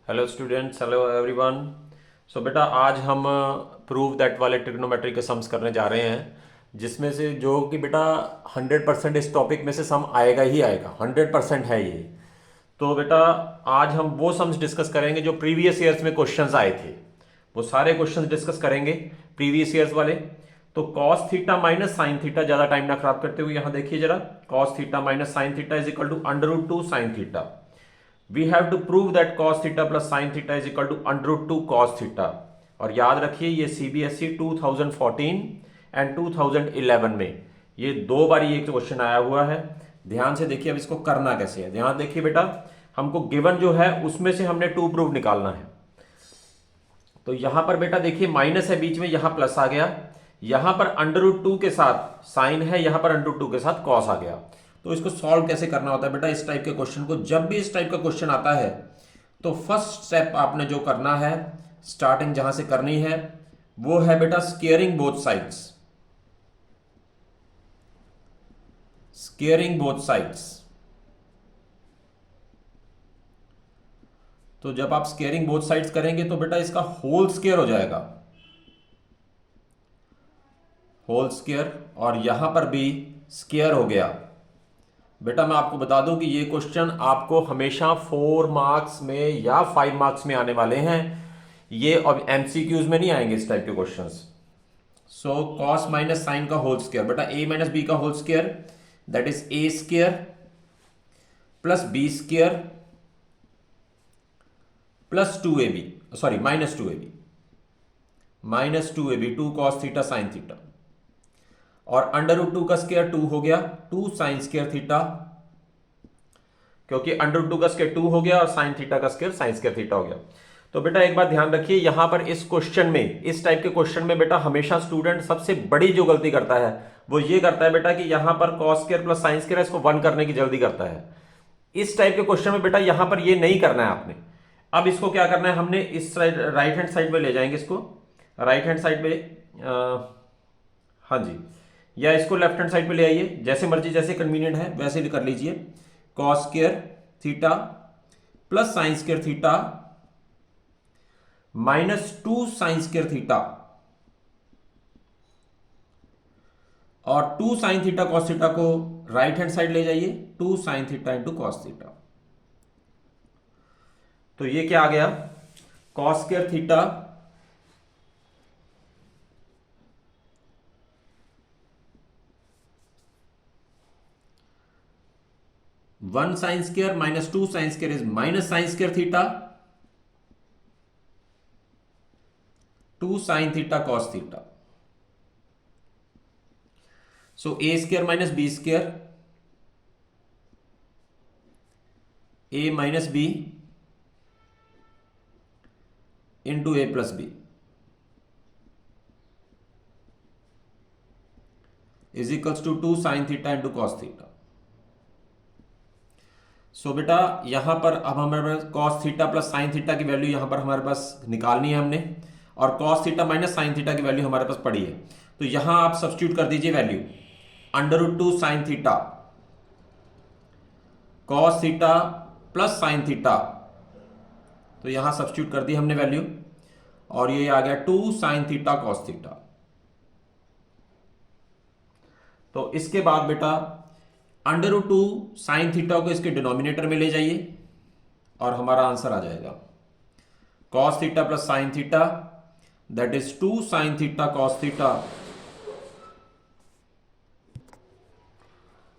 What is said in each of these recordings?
Hello students, hello everyone. So बेटा आज हम प्रूव दैट वाले ट्रिग्नोमेट्री के सम्स करने जा रहे हैं, जिसमें से जो कि बेटा 100% इस टॉपिक में से सम आएगा ही आएगा, 100% है ये। तो बेटा आज हम वो सम्स डिस्कस करेंगे जो प्रीवियस ईयर्स में क्वेश्चंस आए थे। वो सारे क्वेश्चंस डिस्कस करेंगे प्रीवियस ईयर्स वाले। तो cos theta minus sine theta, ज़्यादा टाइम ना खराब करते हुए यहाँ देखिए जरा। Cos theta minus sine theta is equal to under root two sine theta. We have to prove that cos theta plus sin theta is equal to under root 2 cos theta। और याद रखिए ये CBSE 2014 एंड 2011 में ये दो बार ये question आया हुआ है। ध्यान से देखिए अब इसको करना कैसे है। ध्यान देखिए बेटा, हमको गिवन जो है उसमें से हमने टू प्रूव निकालना है। तो यहां पर बेटा देखिए माइनस है बीच में, यहां प्लस आ गया। यहां पर अंडर रूट 2 के साथ साइन है, यहां पर अंडर रूट 2 के साथ कॉस आ गया। तो इसको सॉल्व कैसे करना होता है बेटा इस टाइप के क्वेश्चन को? जब भी इस टाइप का क्वेश्चन आता है तो फर्स्ट स्टेप आपने जो करना है, स्टार्टिंग जहां से करनी है वो है बेटा squaring both sides. Squaring both sides. तो जब आप स्केयरिंग बोथ साइड्स करेंगे तो बेटा इसका होल स्केयर हो जाएगा, होल स्केयर। और यहां पर भी स्केयर हो गया। बेटा मैं आपको बता दूं कि ये क्वेश्चन आपको हमेशा 4 मार्क्स में या 5 मार्क्स में आने वाले हैं। ये अब एमसीक्यूज में नहीं आएंगे इस टाइप के questions. So cos minus sine का होल स्क्वायर, बेटा ए माइनस बी का whole square that is A square plus B square plus 2ab, sorry minus 2ab, minus 2ab 2 cos theta sine theta. और under root 2 का square 2 हो गया, 2 sine square theta, क्योंकि under root 2 का square 2 हो गया और साइन थीटा का स्क्वायर साइन स्क्वायर थीटा हो गया। तो बेटा एक बात ध्यान रखिए, यहां पर इस क्वेश्चन में, इस टाइप के क्वेश्चन में बेटा हमेशा स्टूडेंट सबसे बड़ी जो गलती करता है वो ये करता है बेटा कि यहां पर cos square plus sine square इसको 1 करने की जल्दी करता है। इस टाइप के क्वेश्चन में बेटा यहां पर ये नहीं करना है आपने। अब इसको क्या करना है, हमने इस साइड राइट हैंड साइड में ले जाएंगे इसको, राइट हैंड साइड में, हाँ जी, या इसको लेफ्ट हैंड साइड पे ले आइए, जैसे मर्जी जैसे कन्वीनियंट है वैसे कर लीजिए। Cos square theta plus sine square theta minus 2 sine square theta और 2 साइन थीटा कॉस थीटा को राइट हैंड साइड ले जाइए, 2 sine theta into cos theta. तो ये क्या आ गया, cos square theta 1 sine square minus 2 sine square is minus sine square theta 2 sine theta cos theta. So A square minus B square, A minus B into A plus B is equals to 2 sine theta into cos theta. So बेटा यहां पर अब हमारे पास cos theta plus sine theta की value यहां पर हमारे पास निकालनी है हमने, और cos theta minus sine theta की वैल्यू हमारे पास पड़ी है। तो यहां आप सब्स्टिट्यूट कर दीजिए value, under root 2 sine theta cos theta plus sine theta, तो यहां सब्स्टिट्यूट कर दी हमने वैल्यू, और ये आ गया 2 साइन थीटा कॉस थीटा। तो इसके बाद बेटा अंडर रूट 2 साइन थीटा को इसके डिनोमिनेटर में ले जाइए और हमारा आंसर आ जाएगा cos theta plus sine theta that is 2 sine theta cos theta.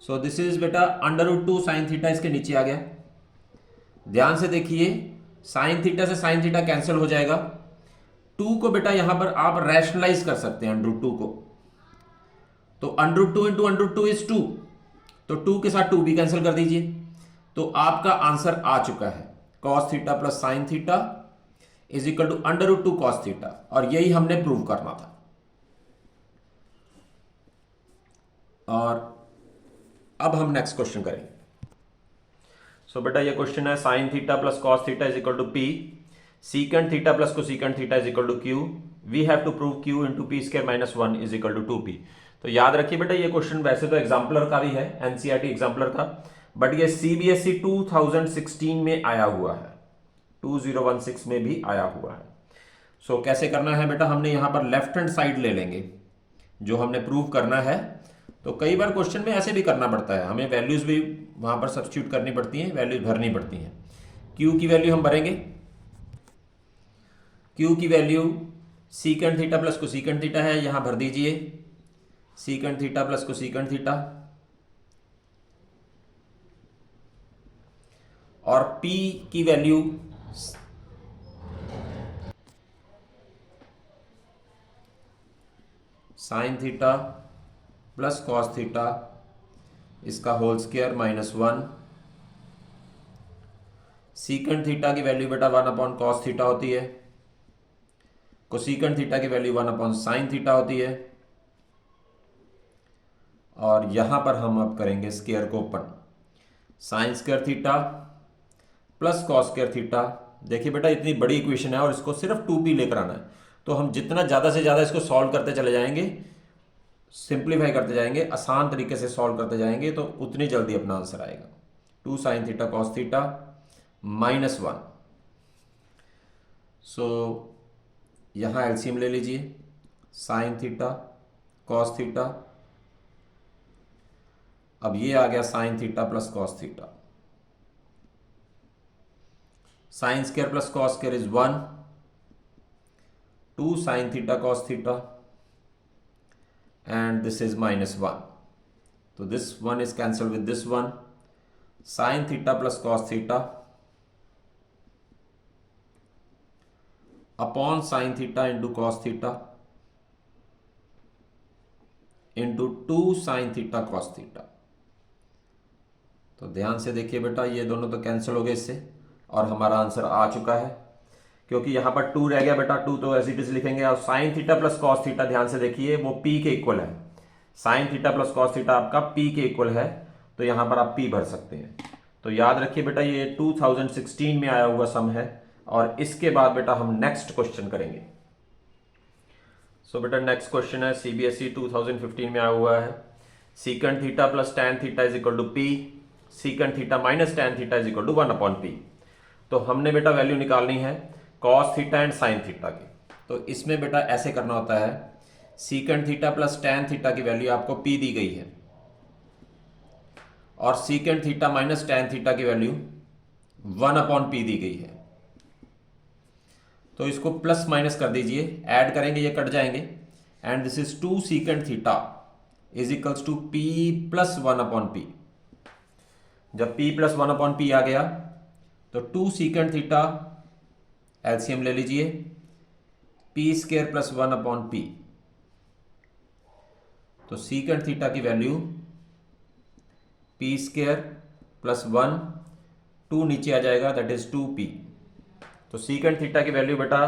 So this is बेटा अंडर रूट 2 साइन थीटा इसके नीचे आ गया। ध्यान से देखिए, साइन थीटा से साइन थीटा कैंसिल हो जाएगा। 2 को बेटा यहां पर आप रैशनलाइज कर सकते हैं, अंडर रूट 2 को। तो under root 2 into under root 2 is 2, तो 2 के साथ 2 भी कैंसिल कर दीजिए। तो आपका आंसर आ चुका है cos theta plus sine theta is equal to under root 2 cos theta, और यही हमने प्रूव करना था। और अब हम नेक्स्ट क्वेश्चन करेंगे। सो बेटा ये क्वेश्चन है sine theta plus cos theta is equal to P, secant theta plus cosecant theta is equal to Q, we have to prove Q into P square minus 1 is equal to 2p। तो याद रखिए बेटा ये question वैसे तो exemplar का भी है, एनसीईआरटी एग्जाम्पलर का, बट ये सीबीएसई 2016 में आया हुआ है। 2016 में भी आया हुआ है। सो कैसे करना है बेटा, हमने यहाँ पर लेफ्ट हैंड साइड ले लेंगे जो हमने प्रूव करना है। तो कई बार क्वेश्चन में ऐसे भी करना पड़ता है, हमें वैल्यूज भी वहाँ पर सब्स्टिट्यूट करनी पड़ती हैं, वैल्यूज भरनी पड़ती हैं। क्यू की वैल्यू हम भरेंगे, क्यू की value secant theta plus cosecant theta है, यहाँ भर दीजिए secant theta plus cosecant theta. और P की वैल्यू sine theta plus cos theta इसका होल स्क्वायर -1। सीकेंड थीटा की वैल्यू बेटा 1 कॉस थीटा होती है, कोसीकेंड थीटा की वैल्यू 1 साइन थीटा होती है। और यहां पर हम अब करेंगे स्क्वायर को open, sign square theta plus cos square theta. देखिए बेटा इतनी बड़ी इक्वेशन है और इसको सिर्फ 2p लेकर आना है, तो हम जितना ज़्यादा से ज़्यादा इसको सॉल्व करते चले जाएंगे, सिंप्लीफाई करते जाएंगे, आसान तरीके से सॉल्व करते जाएंगे, तो उतनी जल्दी अपना आंसर आएगा। 2 साइन थीटा कॉस थीटा -1। सो यहाँ एलसीएम ले लीजिए, साइन थीटा कॉस थीटा, अब ये आ गया sign theta plus cos theta. Sine square plus cos square is 1, 2 sine theta cos theta and this is -1, so this one is cancelled with this one, sin theta plus cos theta upon sin theta into cos theta into 2 sin theta cos theta। तो ध्यान से देखिए बेटा ये दोनों तो cancel हो गए इससे और हमारा आंसर आ चुका है, क्योंकि यहाँ पर 2 रह गया बेटा, 2 तो एज इट इज लिखेंगे। और sine theta plus cos theta ध्यान से देखिए वो p के इक्वल है, sine theta plus cos theta आपका p के इक्वल है, तो यहाँ पर आप p भर सकते हैं। तो याद रखिए बेटा ये 2016 में आया हुआ सम है। और इसके बाद बेटा हम नेक्स्ट क्वेश्चन करेंगे। सो बेटा नेक्स्ट क्वेश्चन है CBSE 2015 में आया हुआ है, secant theta plus tan theta is equal to p, secant theta minus tan theta is equal to 1/p। तो हमने बेटा वैल्यू निकालनी है cos theta and sine theta की। तो इसमें बेटा ऐसे करना होता है, secant theta plus tan theta की वैल्यू आपको p दी गई है और secant theta minus tan theta की वैल्यू 1/p दी गई है। तो इसको प्लस माइनस कर दीजिए, ऐड करेंगे ये कट जाएंगे, and this is 2 secant theta is equals to p plus 1/p। जब p प्लस 1/p आ गया तो 2 सीकेंड थीटा एलसीएम ले लीजिए, p स्क्वायर प्लस 1/p। तो सीकेंड थीटा की वैल्यू p स्क्वायर प्लस 1, 2 नीचे आ जाएगा दैट इज 2p। तो सीकेंड थीटा की वैल्यू बेटा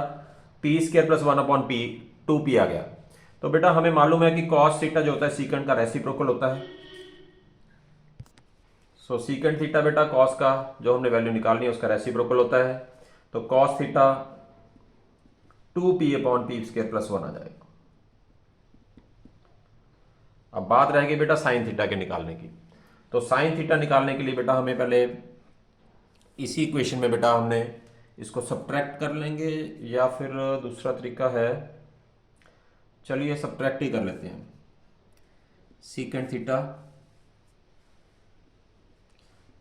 p square plus 1/p 2p आ गया। तो बेटा हमें मालूम है कि cos थीटा जो होता है सीकेंड का रेसिप्रोकल होता है। सो सीकेंड थीटा बेटा cos का जो हमने वैल्यू निकालनी है उसका रेसिप्रोकल होता है, तो cos theta 2p/p square plus 1 आ जाएगा। अब बात रहेगी बेटा साइन थीटा के निकालने की। तो साइन थीटा निकालने के लिए बेटा हमें पहले इसी इक्वेशन में बेटा हमने इसको सब्ट्रैक्ट कर लेंगे, या फिर दूसरा तरीका है, चलिए सब्ट्रैक्ट ही कर लेते हैं। Secant theta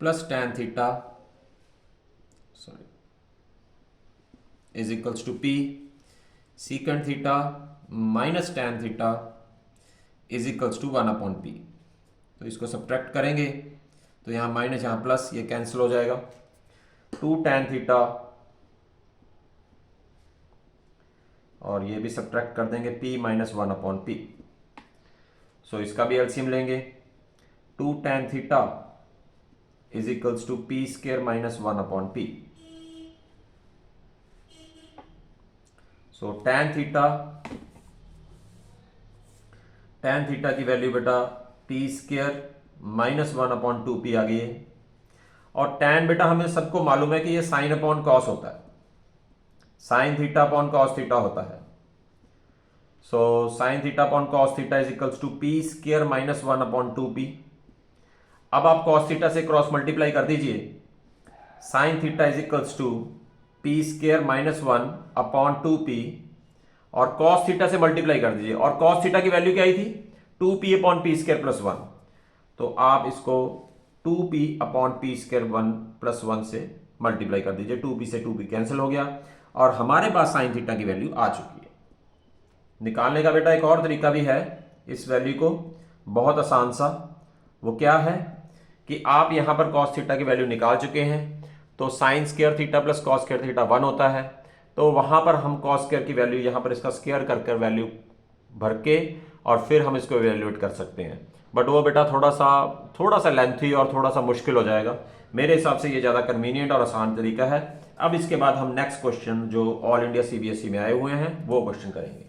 plus tan theta is equals to p, secant theta minus tan theta is equals to 1/p। तो इसको सब्ट्रैक्ट करेंगे तो यहाँ माइनस यहाँ प्लस, ये कैंसिल हो जाएगा। 2 टैन थीटा और ये भी सब्ट्रैक्ट कर देंगे p माइनस 1/p। सो इसका भी एलसीएम लेंगे, 2 tan theta is equals to p square minus 1/p। So tan theta की वैल्यू बेटा p स्क्वायर माइनस 1/2p आ गई है। और टैन बेटा हमें सबको मालूम है कि ये साइन अपॉन कॉस होता है, sine theta upon cos theta होता है। So sine theta upon cos theta is equals to p square minus 1/2p। अब आप कॉस थीटा से क्रॉस मल्टीप्लाई कर दीजिए, sine theta is equals to p square minus one upon 2p और cos theta से multiply कर दीजिए। और कॉस थीटा की वैल्यू क्या आई थी? 2p upon P square plus one. तो आप इसको 2p upon P square one plus one से मल्टीप्लाई कर दीजिए। 2p से 2p कैंसिल हो गया और हमारे पास साइन थीटा की वैल्यू आ चुकी है। निकालने का बेटा एक और तरीका भी है इस वैल्यू को, बहुत आसान सा। वो क्या है कि आप यहां पर कॉस थीटा की वैल्यू निकाल चुके हैं, तो sign square theta plus cos square theta 1 होता है। तो वहां पर हम कॉस स्क्वायर की वैल्यू यहां पर इसका स्क्वायर कर वैल्यू भर के और फिर हम इसको इवेल्युएट कर सकते हैं। बट वो बेटा थोड़ा सा लेंथी और थोड़ा सा मुश्किल हो जाएगा। मेरे हिसाब से ये ज़्यादा कन्वीनियंट और आसान तरीका है। अब इसके बाद हम नेक्स्ट क्वेश्चन जो ऑल इंडिया सीबीएसई में आए हुए हैं वो क्वेश्चन करेंगे।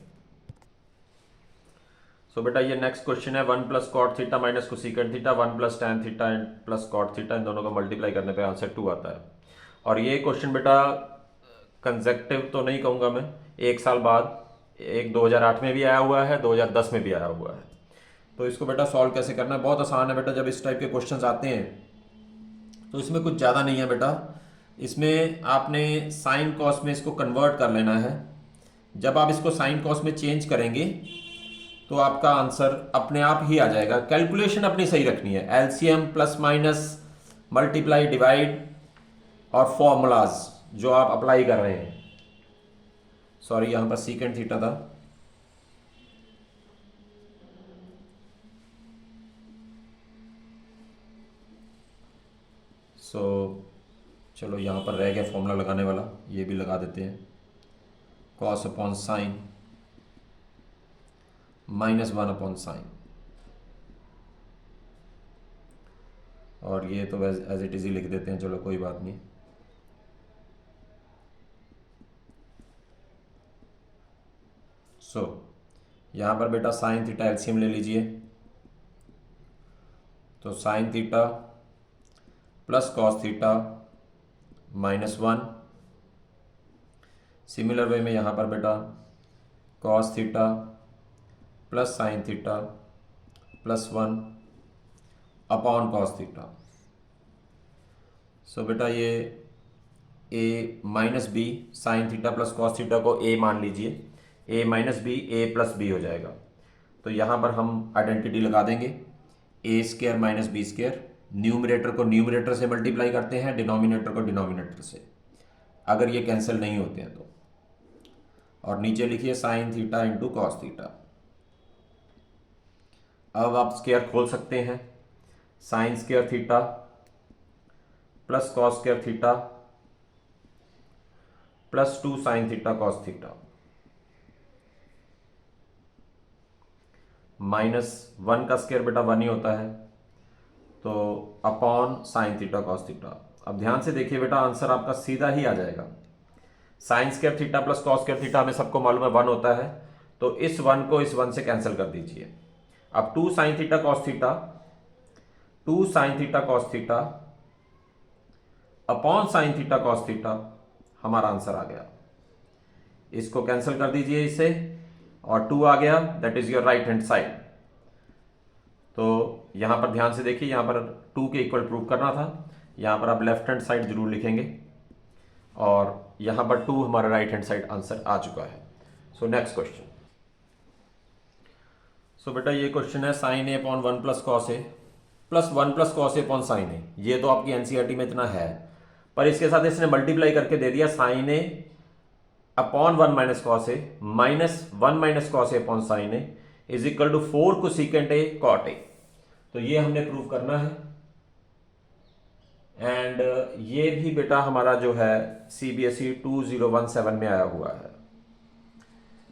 सो बेटा ये नेक्स्ट क्वेश्चन है 1 plus cot theta minus cosecant theta 1 plus tan theta and plus cot theta, इन दोनों को मल्टीप्लाई करने पे आंसर 2 आता है। और ये क्वेश्चन बेटा कंसेक्टिव तो नहीं कहूँगा मैं, एक साल बाद, एक 2008 में भी आया हुआ है, 2010 में भी आया हुआ है। तो इसको बेटा सॉल्व कैसे करना है, बहुत आसान है बेटा। जब इस टाइप के क्वेश्चंस आते हैं तो इसमें कुछ ज़्यादा नहीं है बेटा। इसमें आपने साइन कॉस में इसको कन्वर्ट कर लेना है। जब आप इसको साइन कॉस में चेंज करेंगे तो आपका आंसर अपने आप ही आ जाएगा। कैलकुलेशन अपनी सही रखनी है, LCM plus minus multiply divide और फॉर्मूलाज जो आप अप्लाई कर रहे हैं। सॉरी यहां पर सीकेंट थीटा था। सो चलो यहाँ पर रह गया फॉर्मूला लगाने वाला, ये भी लगा देते हैं। Cos upon sign minus 1 upon sine, और ये तो एज इट इज ही लिख देते हैं, चलो कोई बात नहीं। सो यहाँ पर बेटा साइन थीटा एलसीएम ले लीजिए। तो sine theta plus cos theta minus 1। Similar way में यहाँ पर बेटा cos theta plus sine theta plus 1 upon cos theta. So बेटा ये A minus B, sine theta plus cos theta को ए मान लीजिए, A minus B A plus B हो जाएगा। तो यहाँ पर हम आइडेंटिटी लगा देंगे, A square minus B square. Numerator को न्यूमरेटर से मल्टीप्लाई करते हैं, डिनोमिनेटर को डिनोमिनेटर से, अगर ये कैंसिल नहीं होते हैं तो। और नीचे लिखिए sign theta into cos theta. अब आप स्क्वायर खोल सकते हैं, sign square theta plus cos square theta plus 2 sine theta cos theta minus 1 का स्क्वायर बेटा 1 ही होता है, तो upon sine theta cos theta. अब ध्यान से देखिए बेटा, आंसर आपका सीधा ही आ जाएगा। Sign square theta plus cos square theta हमें सबको मालूम है 1 होता है, तो इस 1 को इस 1 से कैंसिल कर दीजिए। अब 2 sine theta cos theta, 2 sine theta cos theta upon sine theta cos theta, हमारा आंसर आ गया। इसको कैंसिल कर दीजिए इससे, और 2 आ गया, that is your right hand side. तो यहां पर ध्यान से देखिए, यहां पर 2 के इक्वल प्रूव करना था, यहां पर आप लेफ्ट हैंड साइड जरूर लिखेंगे, और यहां पर 2 हमारा राइट हैंड साइड आंसर आ चुका है। So next question. सो बेटा ये क्वेश्चन है sign A upon 1 plus cos A plus 1 plus cos A upon sine ए। ये तो आपकी एनसीईआरटी में इतना है, पर इसके साथ इसने मल्टीप्लाई करके दे दिया sine A upon 1 minus cos a minus 1 minus cos A upon sine a is equal to 4 cosecant a cot a. तो ये हमने प्रूव करना है। एंड ये भी बेटा हमारा जो है सीबीएसई 2017 में आया हुआ है,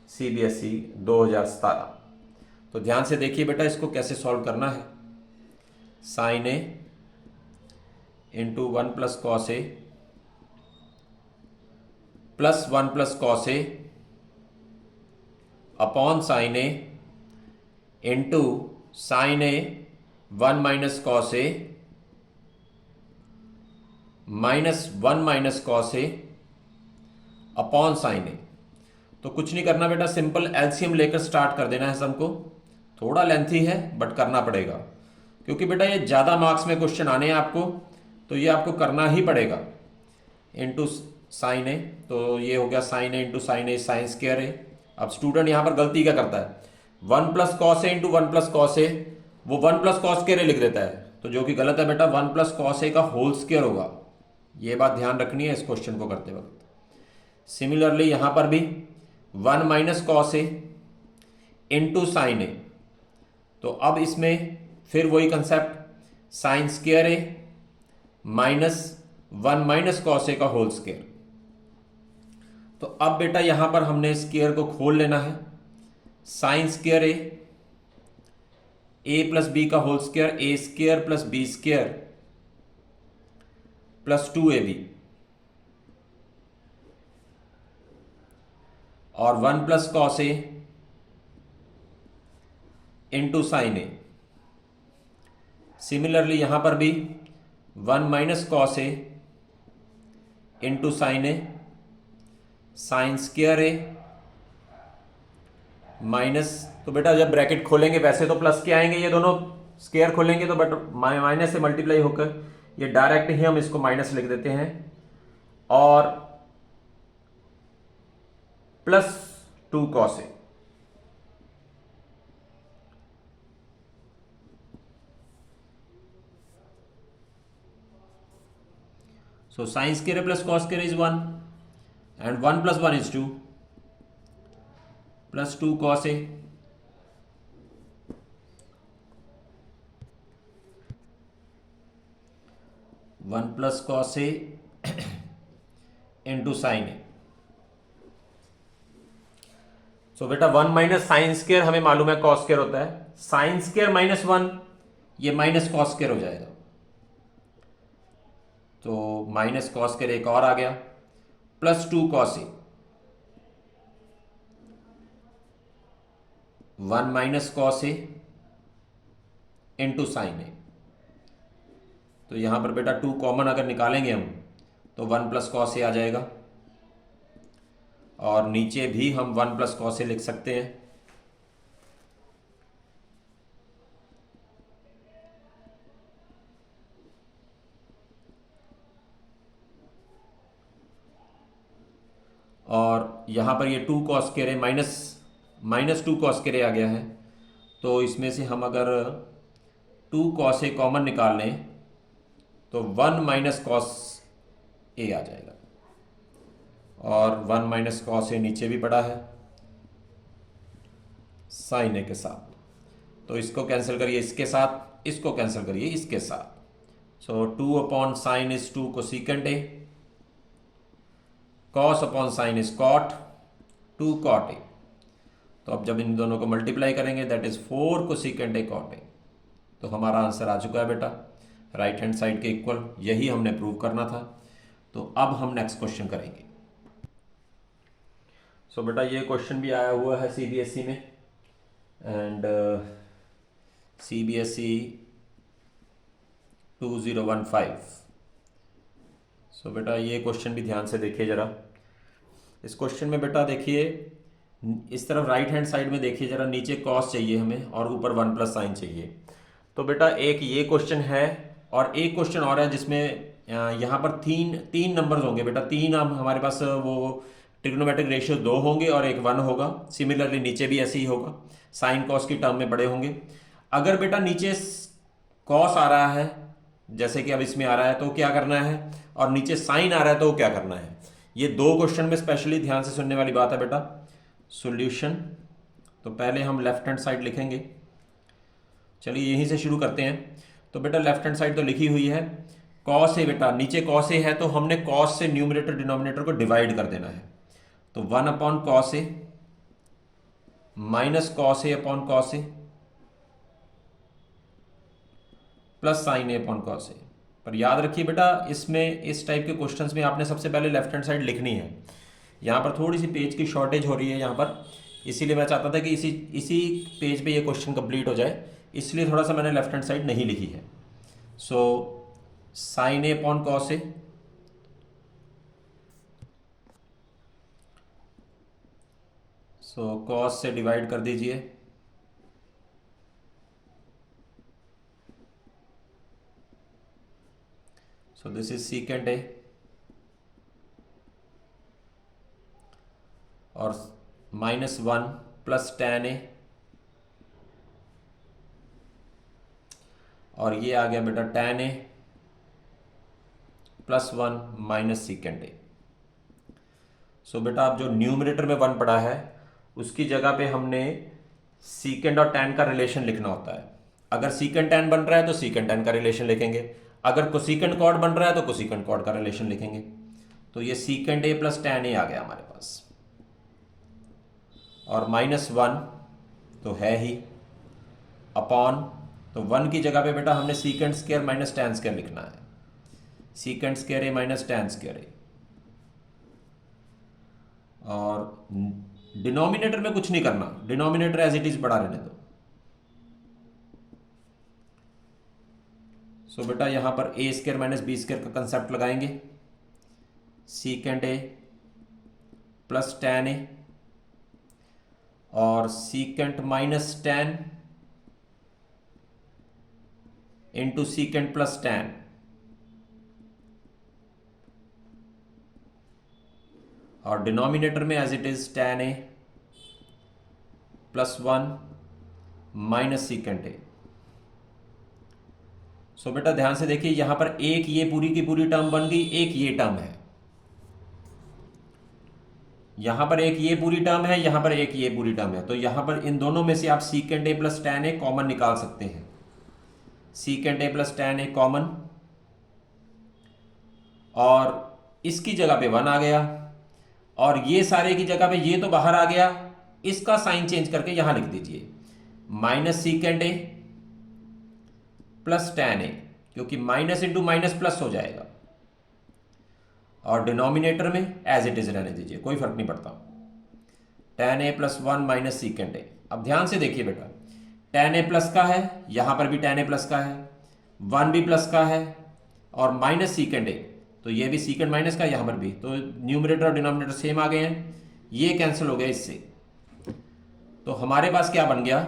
सीबीएसई 2017। तो ध्यान से देखिए बेटा, इसको कैसे सॉल्व करना है। Sign A into 1 plus cos A plus 1 plus cos A upon sine A into sine A 1 minus cos a minus 1 minus cos A upon sine ए। तो कुछ नहीं करना बेटा, सिंपल एलसीएम लेकर स्टार्ट कर देना है सम को। थोड़ा लेंथी है बट करना पड़ेगा, क्योंकि बेटा ये ज़्यादा मार्क्स में क्वेश्चन आने हैं आपको, तो ये आपको करना ही पड़ेगा। इंटू साइन ए, तो ये हो गया sign A into sine A sine square ए। अब स्टूडेंट यहाँ पर गलती क्या करता है, one plus cos A into one plus cos ए, वो वन प्लस कॉस स्क्वायर ए लिख देता है, तो जो कि गलत है बेटा, वन प्लस कॉस ए का होल स्क्वायर होगा। ये बात ध्यान रखनी है इस क्वेश्चन को करते वक्त। सिमिलरली यहाँ पर भी one minus cos A into sine ए, तो अब इसमें फिर वही concept, sign square A minus one minus cos A का होल स्क्वायर। तो अब बेटा यहां पर हमने स्क्वायर को खोल लेना है, sine square A plus B का whole square, A square plus B square plus 2ab, और one plus cos A into sine A. Similarly यहां पर भी one minus cos A into sine A, sine square A minus, तो बेटा जब bracket खोलेंगे वैसे तो प्लस के आएंगे, ये दोनों स्क्वायर खोलेंगे तो बट माइनस से मल्टीप्लाई होकर ये डायरेक्ट ही हम इसको माइनस लिख देते हैं, और plus 2 cos A. So sin square plus cos square is 1 and 1 plus 1 is 2 plus 2 cos a, one plus cos A into sine A. So बेटा वन माइनस साइन स्क्वायर हमें मालूम है कॉस स्क्वायर होता है, साइन स्क्वायर माइनस वन, ये minus cos square हो जाएगा, तो माइनस कॉस स्क्वायर एक और आ गया, plus 2 cos A, one minus cos A into sine ए। तो यहां पर बेटा 2 कॉमन अगर निकालेंगे हम तो वन प्लस कॉस ए आ जाएगा, और नीचे भी हम वन प्लस कॉस ए लिख सकते हैं। और यहां पर ये 2 cos square A minus 2 cos square ए आ गया है, तो इसमें से हम अगर 2 कॉस ए कॉमन निकाल लें तो वन माइनस कॉस ए आ जाएगा, और वन माइनस कॉस ए नीचे भी पड़ा है साइन ए के साथ, तो इसको कैंसिल करिए इसके साथ, इसको कैंसिल करिए इसके साथ। So 2 upon sine is 2 cosecant a, cos upon sine is cot 2 cot a, तो अब जब इन दोनों को मल्टीप्लाई करेंगे that is 4 cosecant a cot a, तो हमारा आंसर आ चुका है बेटा राइट हैंड साइड के इक्वल, यही हमने प्रूव करना था। तो अब हम नेक्स्ट क्वेश्चन करेंगे। सो बेटा ये क्वेश्चन भी आया हुआ है सीबीएसई में, एंड सीबीएसई 2015। सो बेटा ये क्वेश्चन भी ध्यान से देखिए जरा। इस क्वेश्चन में बेटा देखिए इस तरफ राइट हैंड साइड में देखिए जरा, नीचे कॉस चाहिए हमें और ऊपर वन प्लस साइन चाहिए। तो बेटा एक ये क्वेश्चन है और एक क्वेश्चन और है जिसमें यहाँ पर तीन नंबर्स होंगे बेटा, तीन हमारे पास वो ट्रिग्नोमेट्रिक रेशियो 2 होंगे और एक 1 होगा। सिमिलरली नीचे भी ऐसे ही होगा, साइन कॉस की टर्म में बड़े होंगे। अगर बेटा नीचे कॉस आ रहा है जैसे कि अब इसमें आ रहा है तो क्या करना है, और नीचे साइन आ रहा है तो क्या करना है। ये दो क्वेश्चन में स्पेशली ध्यान से सुनने वाली बात है बेटा। सॉल्यूशन, तो पहले हम लेफ्ट हैंड साइड लिखेंगे, चलिए यहीं से शुरू करते हैं। तो बेटा लेफ्ट हैंड साइड तो लिखी हुई है, कॉस ए, बेटा नीचे कॉस ए है तो हमने कॉस से न्यूमरेटर डिनोमिनेटर को डिवाइड कर देना है। तो 1 upon cos a minus cos A upon cos A plus sine A upon cos A. पर याद रखिए बेटा इसमें इस टाइप के क्वेश्चंस में आपने सबसे पहले लेफ्ट हैंड साइड लिखनी है। यहाँ पर थोड़ी सी पेज की शॉर्टेज हो रही है यहाँ पर, इसीलिए मैं चाहता था कि इसी पेज पे ये क्वेश्चन कंप्लीट हो जाए, इसलिए थोड़ा सा मैंने लेफ्ट हैंड साइड नहीं लिखी है। So sign A upon cos A so cos से डिवाइड कर दीजिए, so this is secant A और -1 प्लस tan a, और ये आ गया बेटा tan a +1 minus सीकेंड a। So बेटा आप जो न्यूमरेटर में 1 पढ़ा है उसकी जगह पे हमने सीकेंड और tan का रिलेशन लिखना होता है। अगर सीकेंड tan बन रहा है तो सीकेंड tan का रिलेशन लिखेंगे, अगर कोसीकेंड कॉड बन रहा है तो कोसीकेंड कॉड का रिलेशन लिखेंगे। तो ये सीकेंड a प्लस tan a आ गया हमारे पास, और -1 तो है ही, अपॉन, तो 1 की जगह पे बेटा हमने secant square minus tan square लिखना है, secant square a minus tan square a। और डिनोमिनेटर में कुछ नहीं करना, डिनोमिनेटर एज इट इज बढ़ा रहने दो। सो बेटा यहां पर a square minus B square का कंसेप्ट लगाएंगे, secant a plus tan a और secant minus tan into secant plus tan, और डिनोमिनेटर में as it is tan a +1 minus secant a। So बेटा ध्यान से देखिए, यहां पर एक ये पूरी की पूरी टर्म बन गई, एक ये टर्म है, यहां पर एक ये पूरी टर्म है, यहां पर एक ये पूरी टर्म है। तो यहां पर इन दोनों में से आप secant a plus tan a common निकाल सकते हैं, secant a plus tan a common, और इसकी जगह पे 1 आ गया, और ये सारे की जगह पे ये तो बाहर आ गया, इसका साइन चेंज करके यहां लिख दीजिए minus secant a plus tan a, क्योंकि माइनस इंटू माइनस प्लस हो जाएगा, और डिनोमिनेटर में एज इट इज रहने दीजिए, कोई फर्क नहीं पड़ता, tan a plus 1 minus secant a। अब ध्यान से देखिए बेटा, tan a प्लस का है, यहां पर भी tan a प्लस का है, 1 भी प्लस का है, और माइनस सीकेंट a, तो ये भी सीकेंट माइनस का, यहां पर भी, तो न्यूमरेटर और डिनोमिनेटर सेम आ गए हैं, ये कैंसिल हो गया इससे। तो हमारे पास क्या बन गया,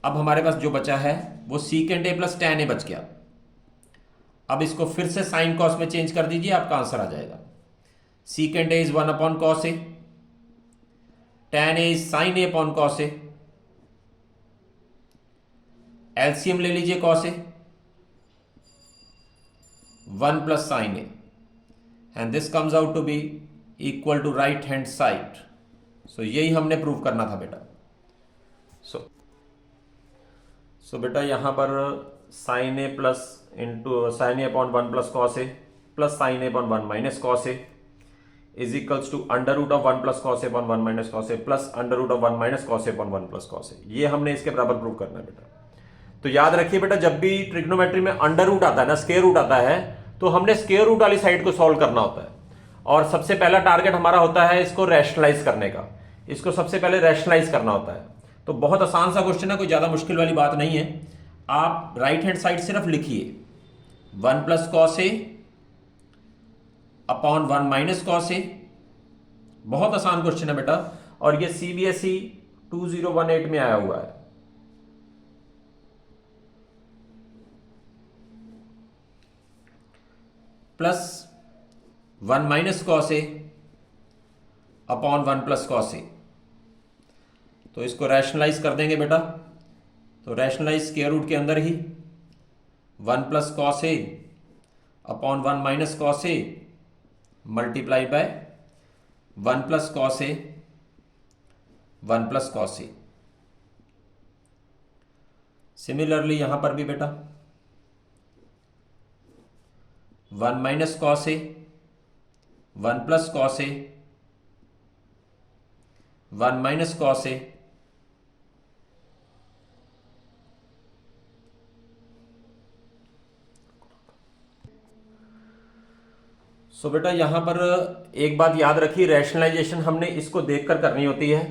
अब हमारे पास जो बचा है वो secant a plus tan a बच गया। अब इसको फिर से साइन कॉस में चेंज कर दीजिए, आपका आंसर आ जाएगा, secant a is 1 upon cos a, tan a is sine a upon cos a, LCM ले लीजिए cos a, 1 plus sine a, and this comes out to be equal to right hand side. So यही हमने prove करना था बेटा। सो बेटा यहां पर sine A plus into sine A upon 1 plus cos A plus sine A upon 1 minus cos A is equals to under root of 1 plus cos A upon 1 minus cos A plus under root of 1 minus cos A upon 1 plus cos A. ये हमने इसके बराबर prove करना है बेटा। तो याद रखिए बेटा, जब भी ट्रिग्नोमेट्री में अंडर रूट आता है ना, स्क्वायर रूट आता है, तो हमने स्क्वायर रूट वाली साइड को सॉल्व करना होता है, और सबसे पहला टारगेट हमारा होता है इसको रैशनलाइज करने का, इसको सबसे पहले रैशनलाइज करना होता है। तो बहुत आसान सा क्वेश्चन है, कोई ज्यादा मुश्किल वाली बात नहीं है। आप राइट हैंड साइड सिर्फ लिखिए 1 प्लस कॉस ए अपॉन 1 माइनस कॉस ए, बहुत आसान क्वेश्चन है बेटा, और ये सीबीएसई 2018 में आया हुआ है। प्लस 1 माइनस कॉस ए अपॉन 1 प्लस कॉस ए, तो इसको रैशनलाइज कर देंगे बेटा। तो रैशनलाइज स्क्वायर रूट के अंदर ही 1 plus cos A upon 1 minus cos A multiply by 1 plus cos A 1 plus cos A. Similarly यहां पर भी बेटा 1 माइनस कॉस ए 1 प्लस कॉस ए 1 माइनस कॉस ए सो बेटा यहां पर एक बात याद रखिए, रैशनलाइजेशन हमने इसको देखकर करनी होती है,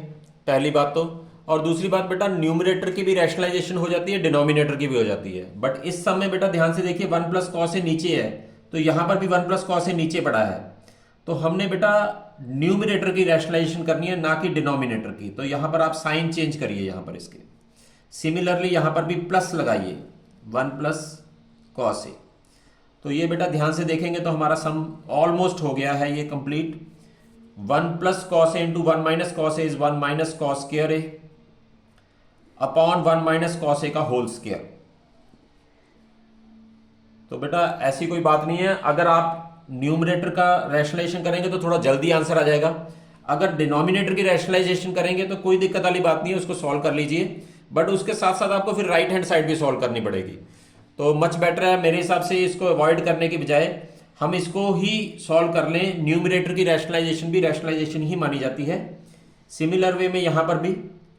पहली बात तो। और दूसरी बात बेटा, न्यूमरेटर की भी रैशनलाइजेशन हो जाती है, डिनोमिनेटर की भी हो जाती है। बट इस समय बेटा ध्यान से देखिए 1 प्लस कॉस ए नीचे है, तो यहां पर भी 1 प्लस कॉस ए नीचे पड़ा है, तो हमने बेटा न्यूमरेटर की रैशनलाइजेशन करनी है, ना कि डिनोमिनेटर की। तो यहां पर आप साइन चेंज करिए यहां पर इसके। सिमिलरली यहां पर भी प्लस लगाइए 1 प्लस कॉस ए। तो ये बेटा ध्यान से देखेंगे तो हमारा सम ऑलमोस्ट हो गया है ये complete. 1 plus cos A into 1 minus cos A is 1 minus cos square A upon 1 minus cos A का होल स्क्वायर। तो बेटा ऐसी कोई बात नहीं है, अगर आप न्यूमरेटर का रैशनलाइजेशन करेंगे तो थोड़ा जल्दी आंसर आ जाएगा, अगर डिनोमिनेटर की रैशनलाइजेशन करेंगे तो कोई दिक्कत वाली बात नहीं है, उसको सॉल्व कर लीजिए, बट उसके साथ साथ आपको फिर राइट हैंड साइड भी सॉल्व करनी पड़ेगी। तो मच बेटर है मेरे हिसाब से इसको अवॉइड करने की बजाय हम इसको ही सॉल्व कर लें। न्यूमरेटर की रैशनलाइजेशन भी रैशनलाइजेशन ही मानी जाती है। सिमिलर वे में यहाँ पर भी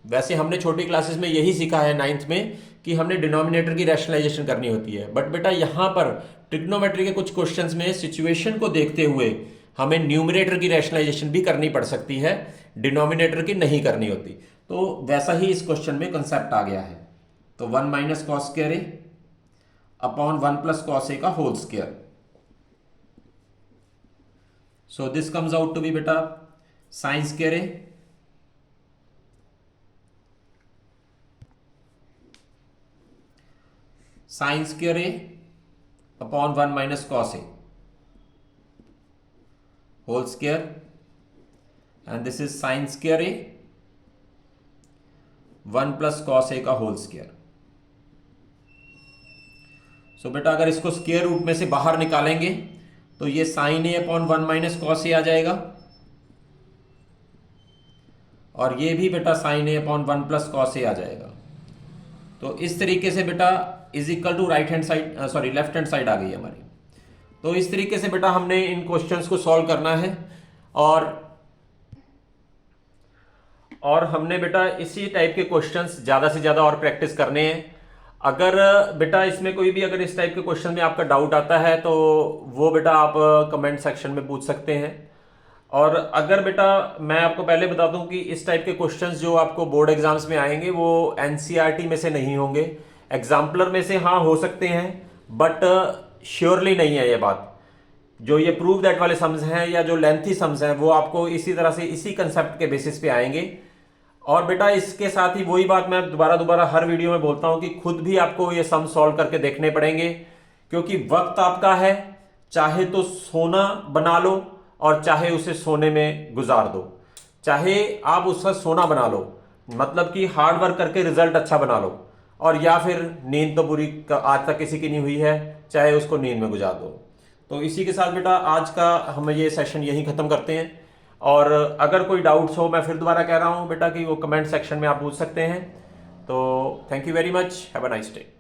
वैसे हमने छोटी क्लासेस में यही सीखा है 9th में कि हमने डिनोमिनेटर की रैशनलाइजेशन करनी होती है, बट बेटा यहाँ पर ट्रिग्नोमेट्री के कुछ क्वेश्चंस में सिचुएशन को देखते हुए हमें न्यूमरेटर की रैशनलाइजेशन भी करनी पड़ सकती है, डिनोमिनेटर की नहीं करनी होती। तो वैसा ही इस क्वेश्चन में कंसेप्ट आ गया है। तो 1 minus cos square A upon 1 plus cos A का whole square. So this comes out to be बेटा sine square A sine square A upon 1 minus cos A whole square, and this is sine square A 1 plus cos A का whole square. सो बेटा अगर इसको square root में से बाहर निकालेंगे तो ये sine A upon 1 minus cos A आ जाएगा, और ये भी बेटा sine A upon 1 plus cos A आ जाएगा। तो इस तरीके से बेटा is equal to right hand side sorry left hand side आ गई हमारी। तो इस तरीके से बेटा हमने इन क्वेश्चंस को सॉल्व करना है, और हमने बेटा इसी टाइप के क्वेश्चंस ज़्यादा से ज़्यादा और प्रैक्टिस करने हैं। अगर बेटा इसमें कोई भी अगर इस टाइप के क्वेश्चन में आपका डाउट आता है तो वो बेटा आप कमेंट सेक्शन में पूछ सकते हैं। और अगर बेटा मैं आपको पहले बता दूं कि इस टाइप के क्वेश्चंस जो आपको बोर्ड एग्जाम्स में आएंगे वो एनसीईआरटी में से नहीं होंगे, एग्जाम्पलर में से हाँ हो सकते हैं, बट श्योरली नहीं है ये बात। जो ये प्रूव दैट वाले सम्स हैं या जो लेंथी सम्स हैं वो आपको इसी तरह से इसी कंसेप्ट के बेसिस पे आएंगे। और बेटा इसके साथ ही वही बात मैं दोबारा हर वीडियो में बोलता हूं कि खुद भी आपको ये सम सॉल्व करके देखने पड़ेंगे, क्योंकि वक्त आपका है, चाहे तो सोना बना लो और चाहे उसे सोने में गुजार दो। चाहे आप उसका सोना बना लो, मतलब कि हार्ड वर्क करके रिजल्ट अच्छा बना लो, और या फिर नींद तो पूरी आज तक किसी की नहीं हुई है, चाहे उसको नींद में गुजार दो। तो इसी के साथ बेटा आज का हम ये सेशन यहीं ख़त्म करते हैं। और अगर कोई डाउट्स हो, मैं फिर दोबारा कह रहा हूँ बेटा कि वो कमेंट सेक्शन में आप पूछ सकते हैं। तो thank you very much, have a nice day.